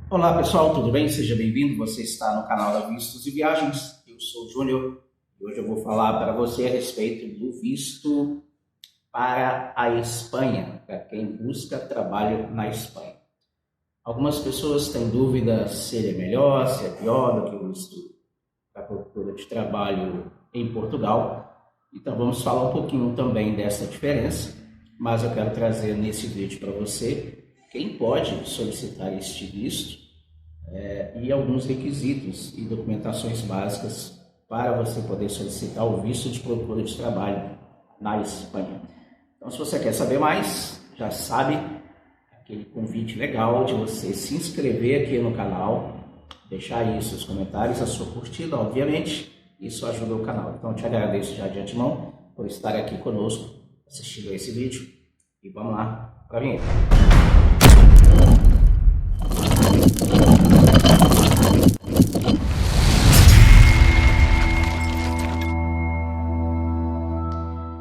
Olá pessoal, tudo bem? Seja bem-vindo. Você está no canal da Vistos e Viagens. Eu sou o Júnior e hoje eu vou falar para você a respeito do visto para a Espanha, para quem busca trabalho na Espanha. Algumas pessoas têm dúvida se ele é melhor, se é pior do que o visto para procura de trabalho em Portugal. Então vamos falar um pouquinho também dessa diferença, mas eu quero trazer nesse vídeo para você quem pode solicitar este visto e alguns requisitos e documentações básicas para você poder solicitar o visto de procura de trabalho na Espanha. Então, se você quer saber mais, já sabe, aquele convite legal de você se inscrever aqui no canal, deixar aí seus comentários, a sua curtida, obviamente, isso ajuda o canal. Então, eu te agradeço já de antemão por estar aqui conosco, assistindo a esse vídeo, e vamos lá para a vinheta.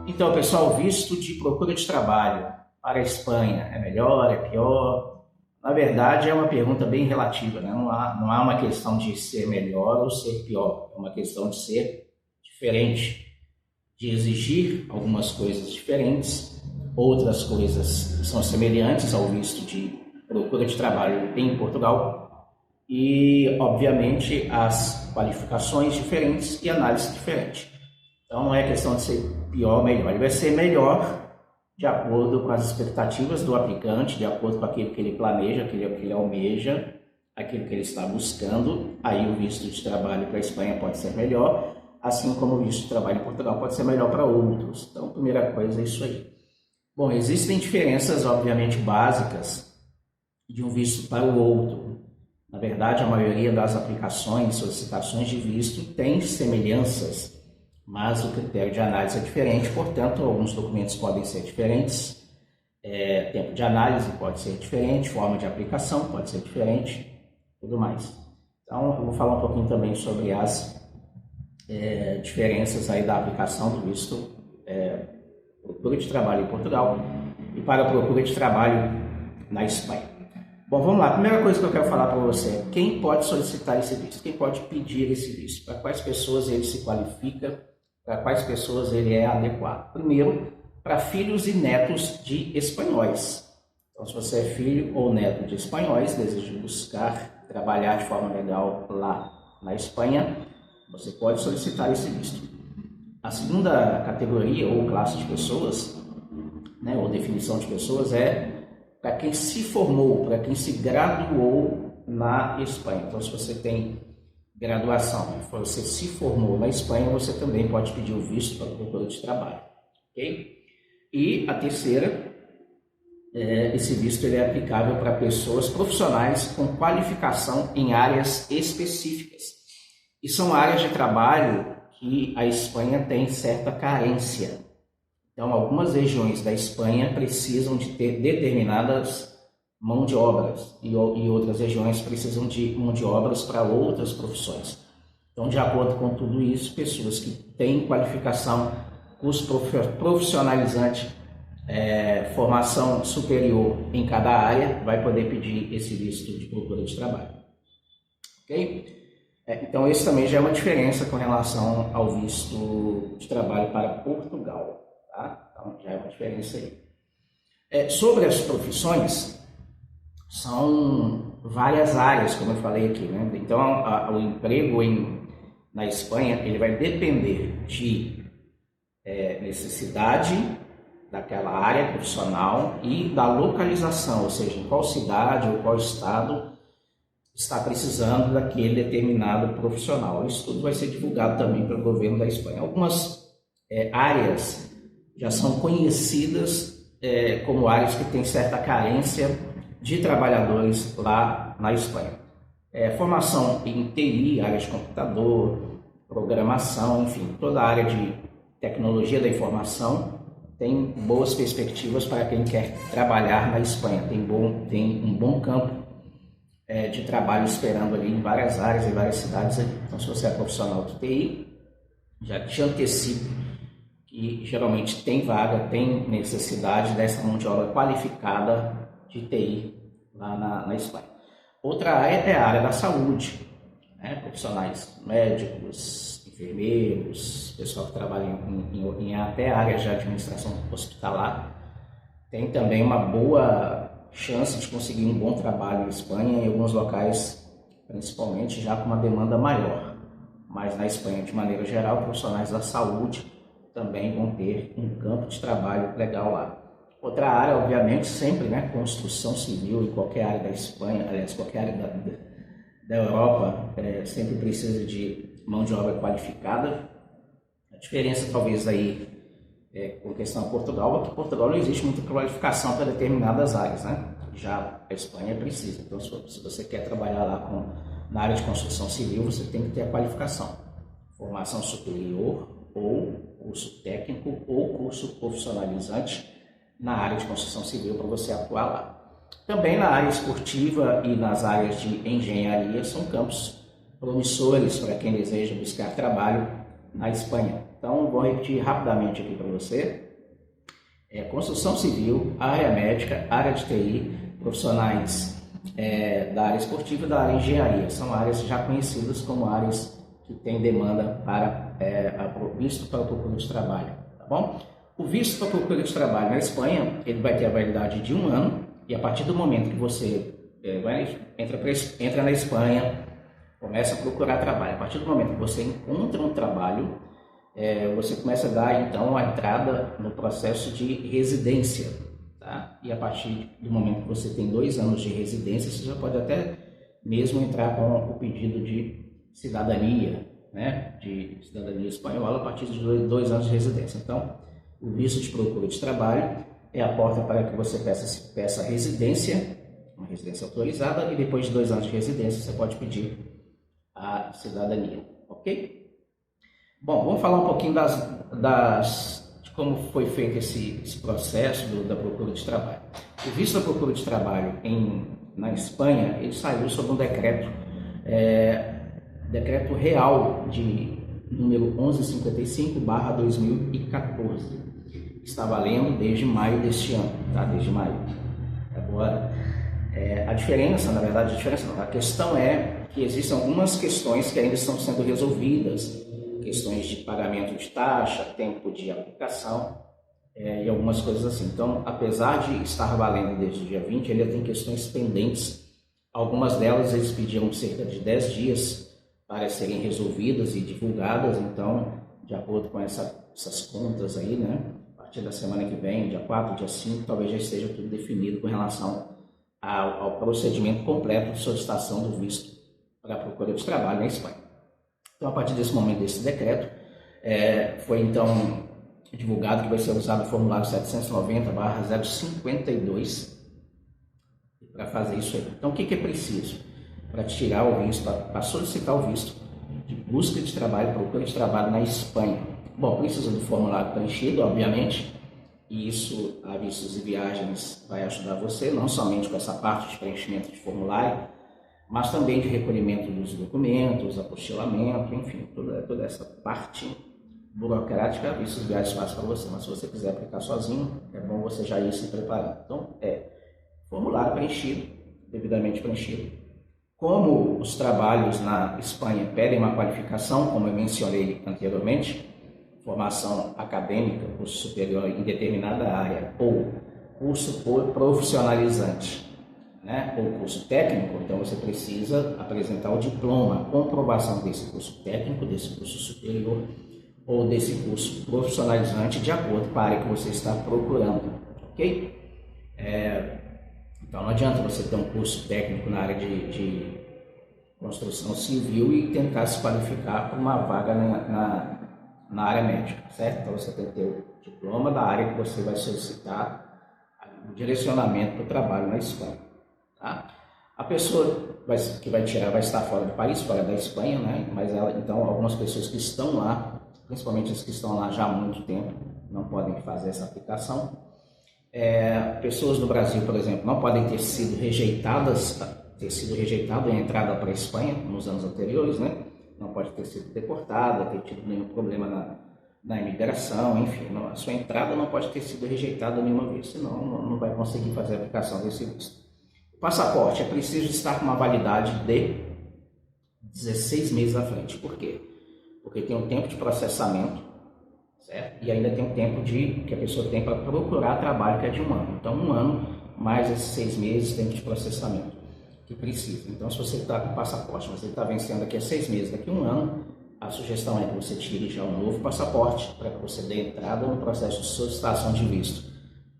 Então, pessoal, visto de procura de trabalho para a Espanha é melhor, é pior? Na verdade, é uma pergunta bem relativa, né? Não há uma questão de ser melhor ou ser pior, é uma questão de ser diferente, de exigir algumas coisas diferentes, outras coisas são semelhantes ao visto de procura de trabalho em Portugal e, obviamente, as qualificações diferentes e análise diferente. Então não é questão de ser pior ou melhor, ele vai ser melhor de acordo com as expectativas do aplicante, de acordo com aquilo que ele planeja, aquilo que ele almeja, aquilo que ele está buscando. Aí o visto de trabalho para a Espanha pode ser melhor, assim como o visto de trabalho em Portugal pode ser melhor para outros. Então, a primeira coisa é isso aí. Bom, existem diferenças, obviamente, básicas de um visto para o outro. Na verdade, a maioria das aplicações, solicitações de visto tem semelhanças, mas o critério de análise é diferente, portanto, alguns documentos podem ser diferentes, tempo de análise pode ser diferente, forma de aplicação pode ser diferente, tudo mais. Então, eu vou falar um pouquinho também sobre as diferenças aí da aplicação do visto procura de trabalho em Portugal e para a procura de trabalho na Espanha. Bom, vamos lá. A primeira coisa que eu quero falar para você é quem pode solicitar esse visto, quem pode pedir esse visto, para quais pessoas ele se qualifica, para quais pessoas ele é adequado. Primeiro, para filhos e netos de espanhóis. Então, se você é filho ou neto de espanhóis, deseja buscar trabalhar de forma legal lá na Espanha, você pode solicitar esse visto. A segunda categoria ou classe de pessoas, né, ou definição de pessoas, é para quem se formou, para quem se graduou na Espanha. Então, se você tem graduação, você se formou na Espanha, você também pode pedir o visto para a procura de trabalho, ok? E a terceira, esse visto ele é aplicável para pessoas profissionais com qualificação em áreas específicas. E são áreas de trabalho que a Espanha tem certa carência. Então, algumas regiões da Espanha precisam de ter determinadas mão de obras e outras regiões precisam de mão de obras para outras profissões. Então, de acordo com tudo isso, pessoas que têm qualificação, curso profissionalizante, formação superior em cada área, vai poder pedir esse visto de procura de trabalho. Ok? Então, esse também já é uma diferença com relação ao visto de trabalho para Portugal. Tá? Então, já é uma diferença aí. Sobre as profissões, são várias áreas, como eu falei aqui, né? Então, o emprego na Espanha, ele vai depender de necessidade daquela área profissional e da localização, ou seja, em qual cidade ou qual estado está precisando daquele determinado profissional. Isso tudo vai ser divulgado também pelo governo da Espanha. Algumas áreas já são conhecidas como áreas que têm certa carência de trabalhadores lá na Espanha. Formação em TI, área de computador, programação, enfim, toda a área de tecnologia da informação tem boas perspectivas para quem quer trabalhar na Espanha. Tem um bom campo de trabalho esperando ali em várias áreas, em várias cidades ali. Então, se você é profissional de TI, já te antecipo que geralmente tem vaga, tem necessidade dessa mão de obra qualificada de TI lá na Espanha. Outra área é a área da saúde, né? Profissionais médicos, enfermeiros, pessoal que trabalha em até áreas de administração hospitalar, tem também uma boa chance de conseguir um bom trabalho em Espanha, em alguns locais, principalmente já com uma demanda maior. Mas na Espanha, de maneira geral, profissionais da saúde também vão ter um campo de trabalho legal lá. Outra área, obviamente, sempre, né, construção civil em qualquer área da Espanha, aliás, qualquer área da Europa, sempre precisa de mão de obra qualificada. A diferença talvez aí com questão a Portugal, é que Portugal não existe muita qualificação para determinadas áreas, né? Já a Espanha precisa. Então, se você quer trabalhar lá na área de construção civil, você tem que ter a qualificação. Formação superior, ou curso técnico, ou curso profissionalizante na área de construção civil para você atuar lá. Também na área esportiva e nas áreas de engenharia são campos promissores para quem deseja buscar trabalho na Espanha. Então, vou repetir rapidamente aqui para você. Construção civil, área médica, área de TI, profissionais da área esportiva e da área de engenharia. São áreas já conhecidas como áreas que têm demanda para visto para o procura de trabalho, tá bom? O visto para o procura de trabalho na Espanha, ele vai ter a validade de 1 ano, e a partir do momento que você entra na Espanha, começa a procurar trabalho, a partir do momento que você encontra um trabalho, você começa a dar então a entrada no processo de residência, tá? E a partir do momento que você tem 2 anos de residência, você já pode até mesmo entrar com o pedido de cidadania, né? De cidadania espanhola a partir de 2 anos de residência. Então, o visto de procura de trabalho é a porta para que você peça residência, uma residência autorizada, e depois de 2 anos de residência você pode pedir a cidadania, ok? Bom, vamos falar um pouquinho de como foi feito esse processo da procura de trabalho. O visto da procura de trabalho na Espanha, ele saiu sob um decreto real de número 1155/2014. Está valendo desde maio deste ano, tá? Desde maio. Agora, a questão é que existem algumas questões que ainda estão sendo resolvidas, questões de pagamento de taxa, tempo de aplicação e algumas coisas assim. Então, apesar de estar valendo desde o dia 20, ainda tem questões pendentes. Algumas delas eles pediram cerca de 10 dias para serem resolvidas e divulgadas. Então, de acordo com essas contas aí, né, a partir da semana que vem, dia 4, dia 5, talvez já esteja tudo definido com relação ao procedimento completo de solicitação do visto para a procura de trabalho na Espanha. Então, a partir desse momento, desse decreto, foi então divulgado que vai ser usado o formulário 790/052 para fazer isso aí. Então, o que é preciso para tirar o visto, para solicitar o visto de busca de trabalho, procura de trabalho na Espanha? Bom, precisa do formulário preenchido, obviamente, e isso, a Vistos e Viagens vai ajudar você, não somente com essa parte de preenchimento de formulário, mas também de recolhimento dos documentos, apostilamento, enfim, toda essa parte burocrática, a Vistos e Viagens faz para você. Mas se você quiser aplicar sozinho, é bom você já ir se preparando. Então, formulário preenchido, devidamente preenchido. Como os trabalhos na Espanha pedem uma qualificação, como eu mencionei anteriormente, formação acadêmica, curso superior em determinada área, ou curso profissionalizante, né, ou curso técnico, então você precisa apresentar o diploma, a comprovação desse curso técnico, desse curso superior ou desse curso profissionalizante de acordo com a área que você está procurando, ok? Então não adianta você ter um curso técnico na área de construção civil e tentar se qualificar para uma vaga na área médica, certo? Então você tem que ter o diploma da área que você vai solicitar o direcionamento para o trabalho na Espanha. Tá? A pessoa que vai tirar vai estar fora do país, fora da Espanha, né? Mas então algumas pessoas que estão lá, principalmente as que estão lá já há muito tempo, não podem fazer essa aplicação. Pessoas do Brasil, por exemplo, não podem ter sido rejeitado em entrada para a Espanha nos anos anteriores, né? Não pode ter sido deportada, ter tido nenhum problema na imigração, enfim, a sua entrada não pode ter sido rejeitada nenhuma vez, senão não vai conseguir fazer a aplicação desse visto. O passaporte é preciso estar com uma validade de 16 meses à frente. Por quê? Porque tem um tempo de processamento, certo? E ainda tem um tempo que a pessoa tem para procurar trabalho, que é de 1 ano. Então, 1 ano mais esses 6 meses, tempo de processamento que precisa. Então, se você está com passaporte, mas ele está vencendo daqui a 6 meses, daqui a 1 ano, a sugestão é que você tire já um novo passaporte para que você dê entrada no processo de solicitação de visto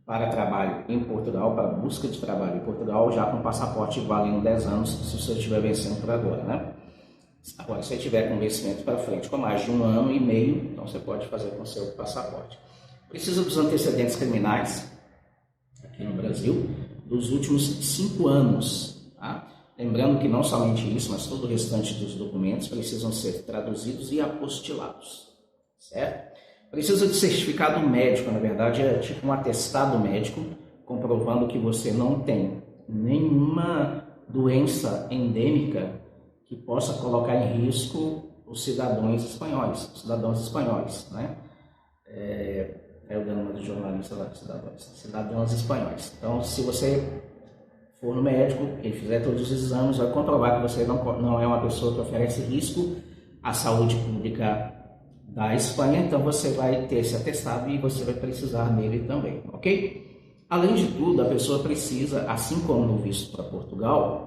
para trabalho em Portugal, para busca de trabalho em Portugal, já com passaporte valendo 10 anos, se você estiver vencendo por agora, né? Agora, se você tiver com vencimento para frente com mais de 1 ano e meio, então você pode fazer com o seu passaporte. Precisa dos antecedentes criminais, aqui no Brasil, dos últimos 5 anos, tá? Lembrando que não somente isso, mas todo o restante dos documentos precisam ser traduzidos e apostilados, certo? Precisa de certificado médico, na verdade é tipo um atestado médico, comprovando que você não tem nenhuma doença endêmica que possa colocar em risco os cidadãos espanhóis, né? É o nome do jornalista lá, cidadãos espanhóis. Então, se você for no médico, ele fizer todos os exames, vai comprovar que você não é uma pessoa que oferece risco à saúde pública da Espanha, então você vai ter esse atestado e você vai precisar dele também, ok? Além de tudo, a pessoa precisa, assim como no visto para Portugal,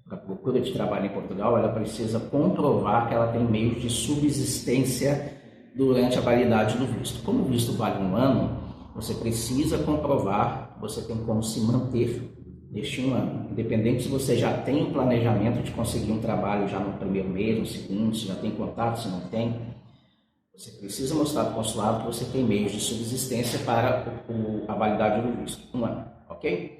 para a procura de trabalho em Portugal, ela precisa comprovar que ela tem meios de subsistência durante a validade do visto. Como o visto vale 1 ano, você precisa comprovar que você tem como se manter neste 1 ano. Independente se você já tem o planejamento de conseguir um trabalho já no primeiro mês, no segundo, se já tem contato, se não tem, você precisa mostrar para o consulado que você tem meios de subsistência para a validade do visto, 1 ano, ok?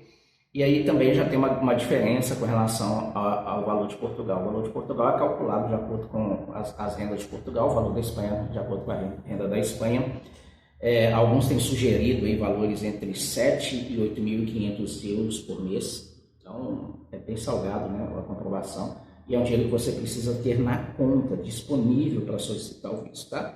E aí também já tem uma diferença com relação ao valor de Portugal. O valor de Portugal é calculado de acordo com as rendas de Portugal, o valor da Espanha de acordo com a renda da Espanha. Alguns têm sugerido aí valores entre 7 e 8.500 euros por mês. Então é bem salgado, né, a comprovação. E é um dinheiro que você precisa ter na conta, disponível para solicitar o visto, tá?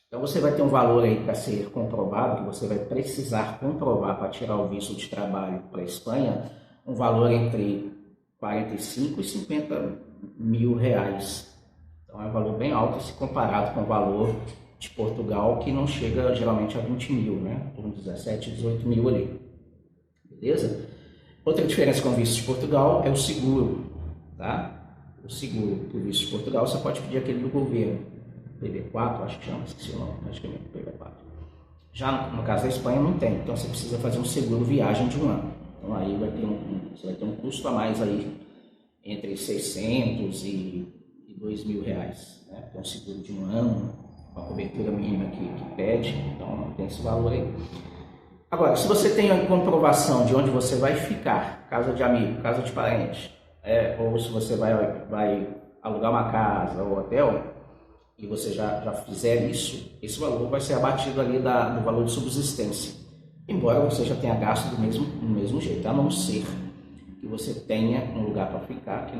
Então você vai ter um valor aí para ser comprovado, que você vai precisar comprovar para tirar o visto de trabalho para a Espanha, um valor entre 45 e 50 mil reais. Então é um valor bem alto se comparado com o valor de Portugal, que não chega geralmente a 20 mil, né? Uns 17, 18 mil ali. Beleza? Outra diferença com o visto de Portugal é o seguro, tá? O seguro do visto de Portugal você pode pedir aquele do governo. PB4, acho que chama, esqueci o nome, acho que é PB4. Já no caso da Espanha não tem, então você precisa fazer um seguro viagem de 1 ano. Então aí você vai ter um custo a mais aí, entre 600 e 2 mil reais, né? Tem um seguro de 1 ano, com a cobertura mínima que pede, então tem esse valor aí. Agora, se você tem a comprovação de onde você vai ficar, casa de amigo, casa de parente, ou se você vai alugar uma casa ou hotel, e você já fizer isso, esse valor vai ser abatido ali do valor de subsistência, embora você já tenha gasto do mesmo jeito, a não ser que você tenha um lugar para ficar que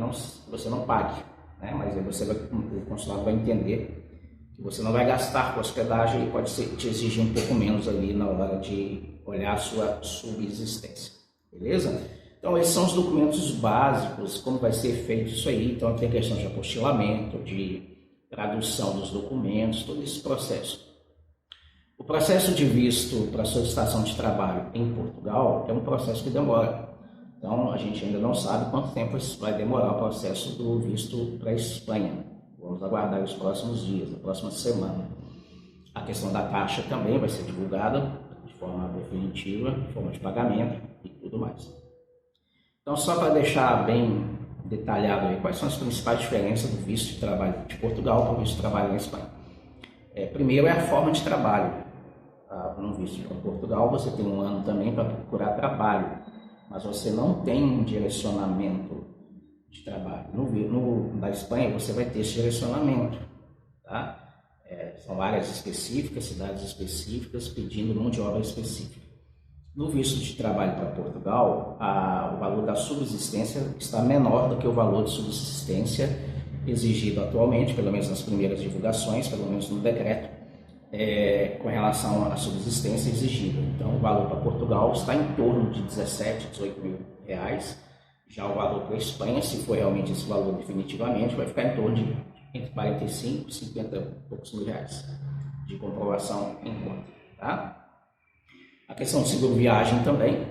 você não pague, né? Mas aí o consulado vai entender que você não vai gastar com hospedagem e pode te exigir um pouco menos ali na hora de olhar a sua subsistência, beleza? Então esses são os documentos básicos, como vai ser feito isso aí. Então tem questão de apostilamento, de tradução dos documentos, todo esse processo. O processo de visto para solicitação de trabalho em Portugal é um processo que demora. Então, a gente ainda não sabe quanto tempo vai demorar o processo do visto para a Espanha. Vamos aguardar os próximos dias, a próxima semana. A questão da taxa também vai ser divulgada de forma definitiva, de forma de pagamento e tudo mais. Então, só para deixar bem detalhado aí, quais são as principais diferenças do visto de trabalho de Portugal para o visto de trabalho na Espanha. Primeiro é a forma de trabalho. No visto para Portugal você tem 1 ano também para procurar trabalho, mas você não tem um direcionamento de trabalho. Da Espanha você vai ter esse direcionamento, tá? São áreas específicas, cidades específicas, pedindo mão de obra específica. No visto de trabalho para Portugal, o valor da subsistência está menor do que o valor de subsistência exigido atualmente, pelo menos nas primeiras divulgações, pelo menos no decreto, com relação à subsistência exigida. Então, o valor para Portugal está em torno de 17, 18 mil reais, Já o valor para a Espanha, se for realmente esse valor definitivamente, vai ficar em torno de entre 45 e 50 e poucos mil reais de comprovação em conta, tá? A questão do seguro viagem também,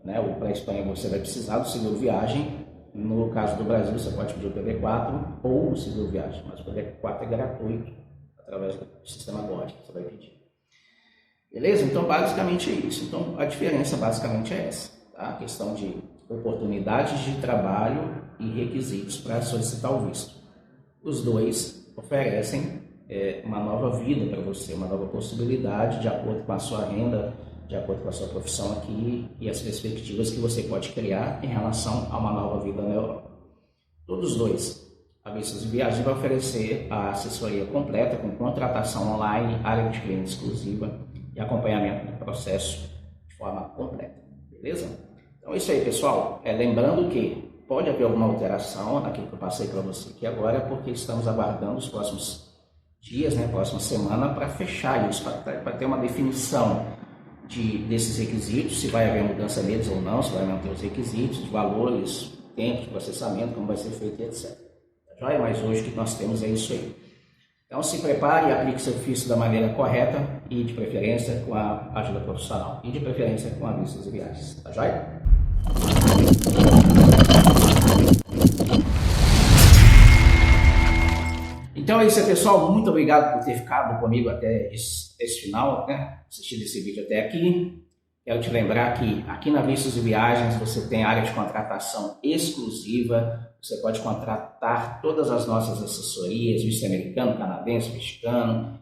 né? Para a Espanha você vai precisar do seguro viagem. No caso do Brasil, você pode pedir o PV4 ou o seguro viagem, mas o PV4 é gratuito através do sistema GOD que você vai pedir. Beleza? Então, basicamente é isso. Então, a diferença basicamente é essa, tá? A questão de oportunidades de trabalho e requisitos para solicitar o visto. Os dois oferecem uma nova vida para você, uma nova possibilidade de acordo com a sua renda, de acordo com a sua profissão aqui e as perspectivas que você pode criar em relação a uma nova vida na Europa. Todos os dois, a Vistos de Viagem vai oferecer a assessoria completa com contratação online, área de cliente exclusiva e acompanhamento do processo de forma completa, beleza? Então é isso aí, pessoal. Lembrando que pode haver alguma alteração naquilo que eu passei para você aqui agora, porque estamos aguardando os próximos dias, né, próxima semana, para fechar isso, para ter uma definição desses requisitos, se vai haver mudança neles ou não, se vai manter os requisitos, os valores, tempo de processamento, como vai ser feito e etc. Tá joia? Mas hoje o que nós temos é isso aí. Então se prepare e aplique seu ofício da maneira correta e de preferência com a ajuda profissional e de preferência com a Vistos de Viagens. Tá joia? Então é isso aí, pessoal. Muito obrigado por ter ficado comigo até esse final, né? Assistido esse vídeo até aqui. Quero te lembrar que aqui na Vistos de Viagens você tem área de contratação exclusiva. Você pode contratar todas as nossas assessorias, visto americano, canadense, mexicano,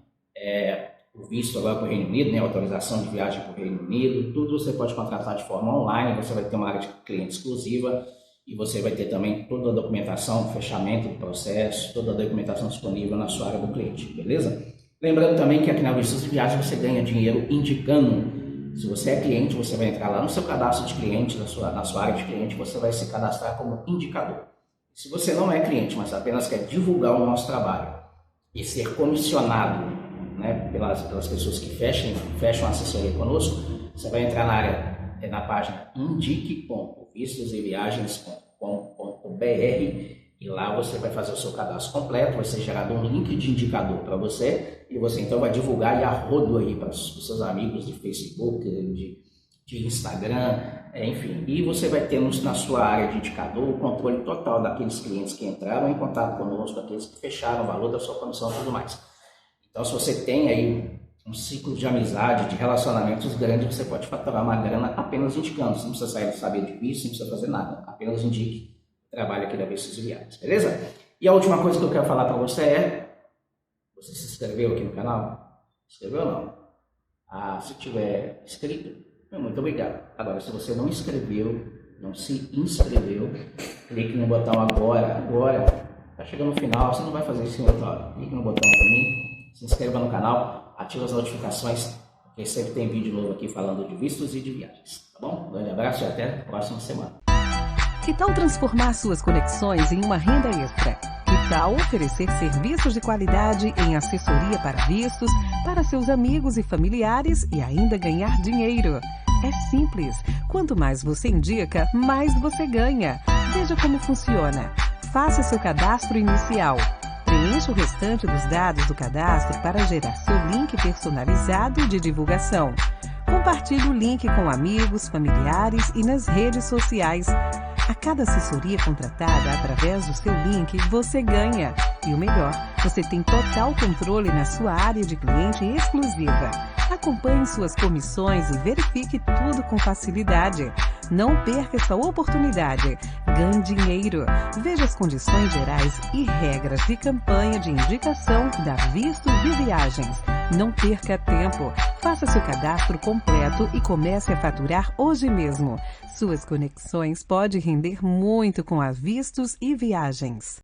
o visto agora para o Reino Unido, né? Autorização de viagem para o Reino Unido. Tudo você pode contratar de forma online. Você vai ter uma área de cliente exclusiva. E você vai ter também toda a documentação, fechamento do processo, toda a documentação disponível na sua área do cliente, beleza? Lembrando também que aqui na Vistos de Viagem você ganha dinheiro indicando. Se você é cliente, você vai entrar lá no seu cadastro de cliente, na sua área de cliente, você vai se cadastrar como indicador. Se você não é cliente, mas apenas quer divulgar o nosso trabalho e ser comissionado, né, pelas pessoas que fecham a assessoria conosco, você vai entrar na página indique.vistosdeviagens.com.br e lá você vai fazer o seu cadastro completo, vai ser gerado um link de indicador para você e você então vai divulgar e a rodo aí para os seus amigos de Facebook, de Instagram, enfim. E você vai ter na sua área de indicador o controle total daqueles clientes que entraram em contato conosco, aqueles que fecharam o valor da sua comissão e tudo mais. Então se você tem aí um ciclo de amizade, de relacionamentos grande, você pode faturar uma grana apenas indicando. Você não precisa sair de saber de visto, não precisa fazer nada. Apenas indique o trabalho aqui da Vistos de Viagens, beleza? E a última coisa que eu quero falar para você você se inscreveu aqui no canal? Inscreveu ou não? Se tiver inscrito, muito obrigado. Agora, se você não inscreveu, não se inscreveu, clique no botão agora. Tá chegando no final, você não vai fazer isso em outra hora. Clique no botão também, se inscreva no canal, ative as notificações, porque sempre tem vídeo novo aqui falando de vistos e de viagens, tá bom? Um grande abraço e até a próxima semana. Que tal transformar suas conexões em uma renda extra? Que tal oferecer serviços de qualidade em assessoria para vistos, para seus amigos e familiares e ainda ganhar dinheiro? É simples. Quanto mais você indica, mais você ganha. Veja como funciona. Faça seu cadastro inicial. Preencha o restante dos dados do cadastro para gerar seu link personalizado de divulgação. Compartilhe o link com amigos, familiares e nas redes sociais. A cada assessoria contratada através do seu link, você ganha. E o melhor, você tem total controle na sua área de cliente exclusiva. Acompanhe suas comissões e verifique tudo com facilidade. Não perca essa oportunidade. Ganhe dinheiro. Veja as condições gerais e regras de campanha de indicação da Vistos de Viagens. Não perca tempo. Faça seu cadastro completo e comece a faturar hoje mesmo. Suas conexões podem render muito com a Vistos e Viagens.